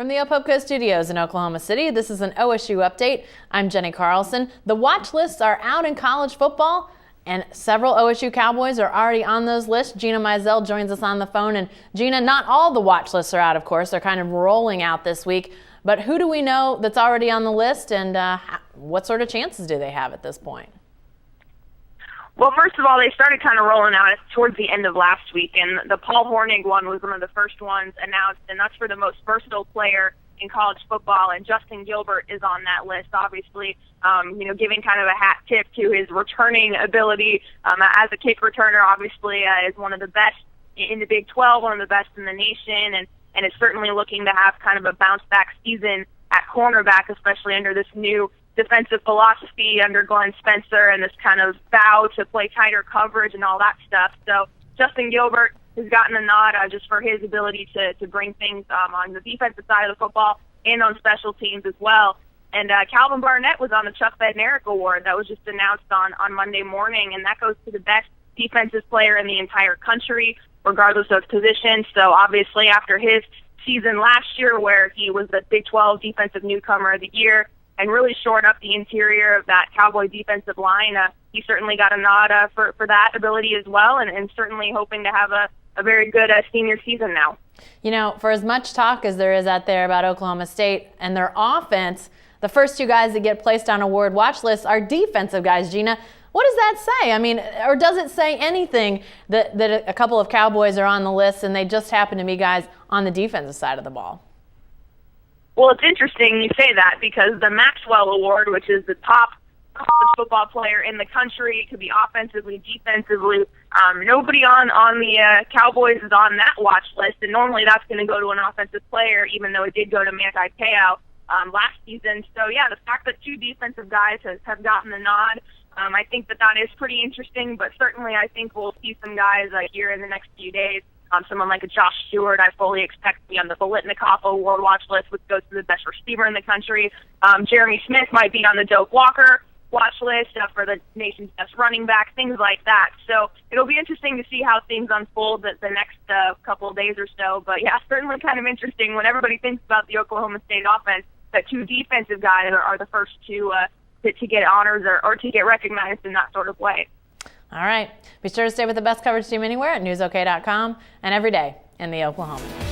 From the UpComming studios in Oklahoma City, this is an OSU update. I'm Jenni Carlson. The watch lists are out in college football, and several OSU Cowboys are already on those lists. Gina Mizell joins us on the phone. And Gina, not all the watch lists are out, of course. They're kind of rolling out this week. But who do we know that's already on the list, and what sort of chances do they have at this point? Well, first of all, they started kind of rolling out towards the end of last week, and the Paul Hornig one was one of the first ones announced, and that's for the most versatile player in college football, and Justin Gilbert is on that list, obviously, giving kind of a hat tip to his returning ability as a kick returner. Obviously, is one of the best in the Big 12, one of the best in the nation, and is certainly looking to have kind of a bounce-back season at cornerback, especially under this new defensive philosophy under Glenn Spencer and this kind of vow to play tighter coverage and all that stuff. So Justin Gilbert has gotten a nod just for his ability to bring things on the defensive side of the football and on special teams as well. And Calvin Barnett was on the Chuck Bednarik Award that was just announced on Monday morning, and that goes to the best defensive player in the entire country, regardless of position. So obviously after his season last year where he was the Big 12 Defensive Newcomer of the Year and really shored up the interior of that Cowboy defensive line, he certainly got a nod for that ability as well, and certainly hoping to have a very good senior season now. You know, for as much talk as there is out there about Oklahoma State and their offense, the first two guys that get placed on award watch lists are defensive guys. Gina, what does that say? I mean, or does it say anything that a couple of Cowboys are on the list and they just happen to be guys on the defensive side of the ball? Well, it's interesting you say that because the Maxwell Award, which is the top college football player in the country, could be offensively, defensively. Nobody on the Cowboys is on that watch list, and normally that's going to go to an offensive player, even though it did go to Manti Te'o last season. So, yeah, the fact that two defensive guys have gotten the nod, I think that is pretty interesting, but certainly I think we'll see some guys here in the next few days. Someone like a Josh Stewart, I fully expect to be on the Bolitnikoff Award watch list, which goes to the best receiver in the country. Jeremy Smith might be on the Doak Walker watch list for the nation's best running back, things like that. So it'll be interesting to see how things unfold the next couple of days or so. But, yeah, certainly kind of interesting when everybody thinks about the Oklahoma State offense that two defensive guys are the first to get honors or to get recognized in that sort of way. All right. Be sure to stay with the best coverage team anywhere at newsok.com and every day in the Oklahoman.